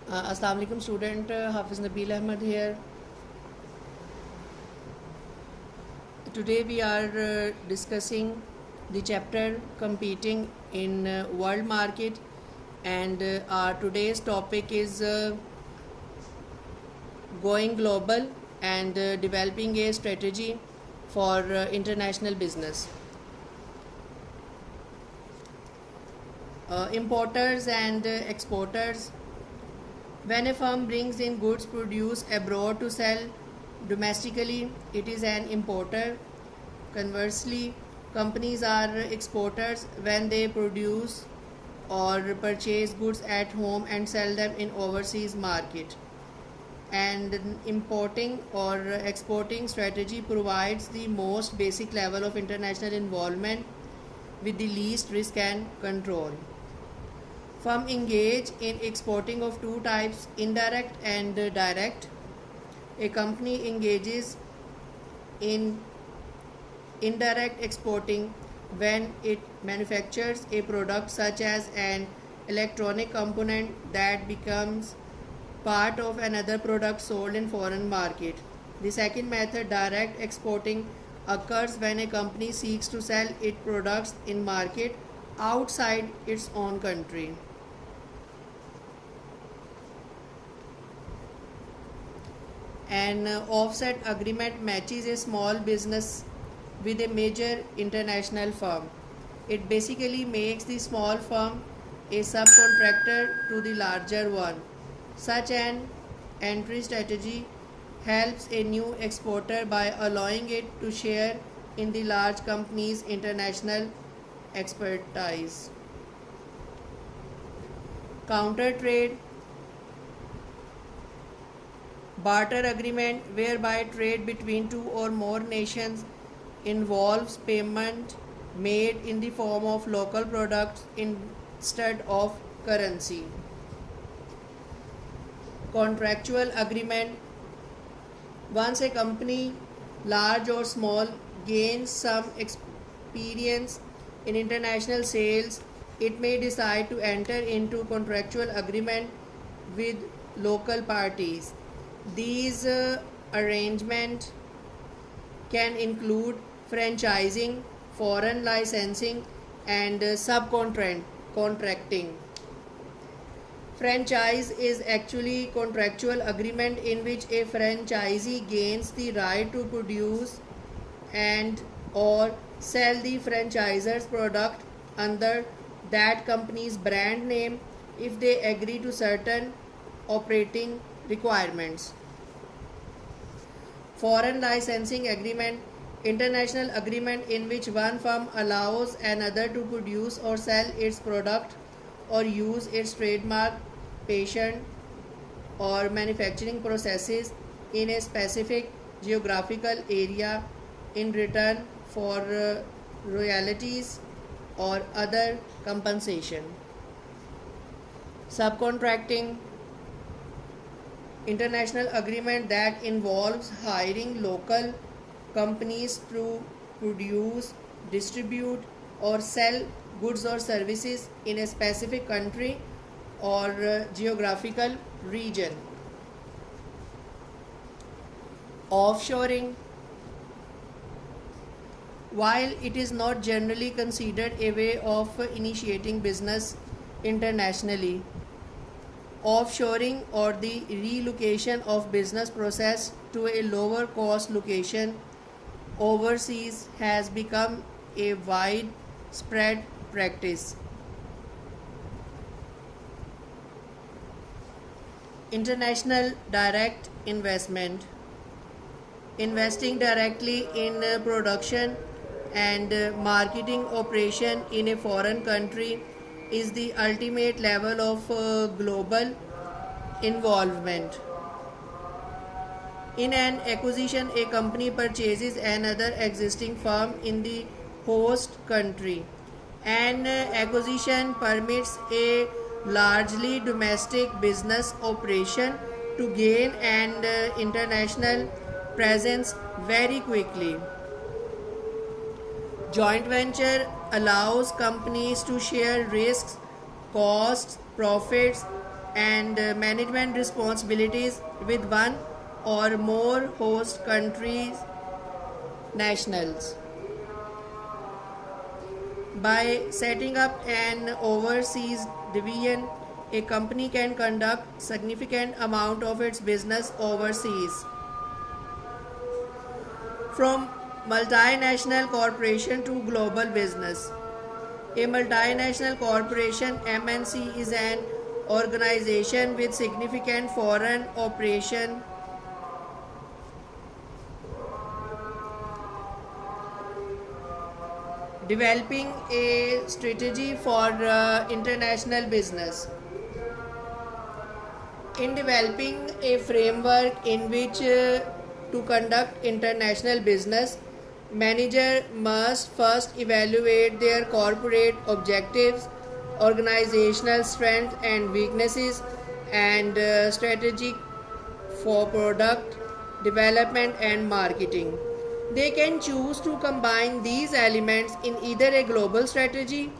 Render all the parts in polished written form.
Assalamu alaikum student, Hafiz Nabil Ahmed here. Today we are discussing the chapter competing in world market, and our today's topic is going global and developing a strategy for international business. Importers and exporters. When a firm brings in goods produced abroad to sell domestically, it is an importer. Conversely, companies are exporters when they produce or purchase goods at home and sell them in overseas market. And importing or exporting strategy provides the most basic level of international involvement with the least risk and control. Firms engage in exporting of two types, indirect and direct. A company engages in indirect exporting when it manufactures a product such as an electronic component that becomes part of another product sold in foreign market. The second method, direct exporting, occurs when a company seeks to sell its products in market outside its own country. An offset agreement matches a small business with a major international firm. It basically makes the small firm a subcontractor to the larger one. Such an entry strategy helps a new exporter by allowing it to share in the large company's international expertise. Counter trade, barter agreement, whereby trade between two or more nations involves payment made in the form of local products instead of currency. Contractual agreement, once a company, large or small, gains some experience in international sales, it may decide to enter into contractual agreement with local parties. These arrangements can include franchising, foreign licensing, and subcontracting. Franchise is actually contractual agreement in which a franchisee gains the right to produce and or sell the franchisor's product under that company's brand name if they agree to certain operating requirements. Foreign licensing agreement, international agreement in which one firm allows another to produce or sell its product or use its trademark, patent, or manufacturing processes in a specific geographical area in return for royalties or other compensation. Subcontracting, international agreement that involves hiring local companies to produce, distribute, or sell goods or services in a specific country or geographical region. Offshoring, while it is not generally considered a way of initiating business internationally, offshoring or the relocation of business process to a lower cost location overseas has become a widespread practice. International direct investment, investing directly in production and marketing operation in a foreign country is the ultimate level of global involvement. In an acquisition, a company purchases another existing firm in the host country. An acquisition permits a largely domestic business operation to gain an international presence very quickly. Joint venture allows companies to share risks, costs, profits, and management responsibilities with one or more host countries' nationals. By setting up an overseas division, a company can conduct significant amount of its business overseas. From multinational corporation to global business. A multinational corporation (MNC) is an organization with significant foreign operation developing a strategy for international business. In developing a framework in which to conduct international business, manager must first evaluate their corporate objectives, organizational strengths and weaknesses, and strategy for product development and marketing. They can choose to combine these elements in either a global strategy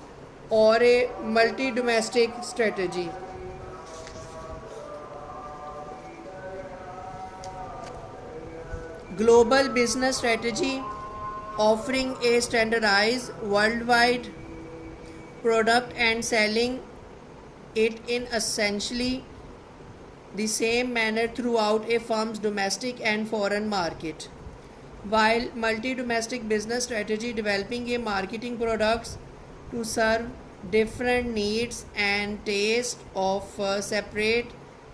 or a multi-domestic strategy. Global business strategy, offering a standardized worldwide product and selling it in essentially the same manner throughout a firm's domestic and foreign market. While multi-domestic business strategy, developing a marketing products to serve different needs and tastes of separate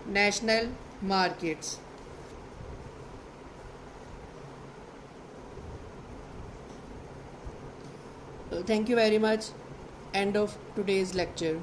national markets. Thank you very much. End of today's lecture.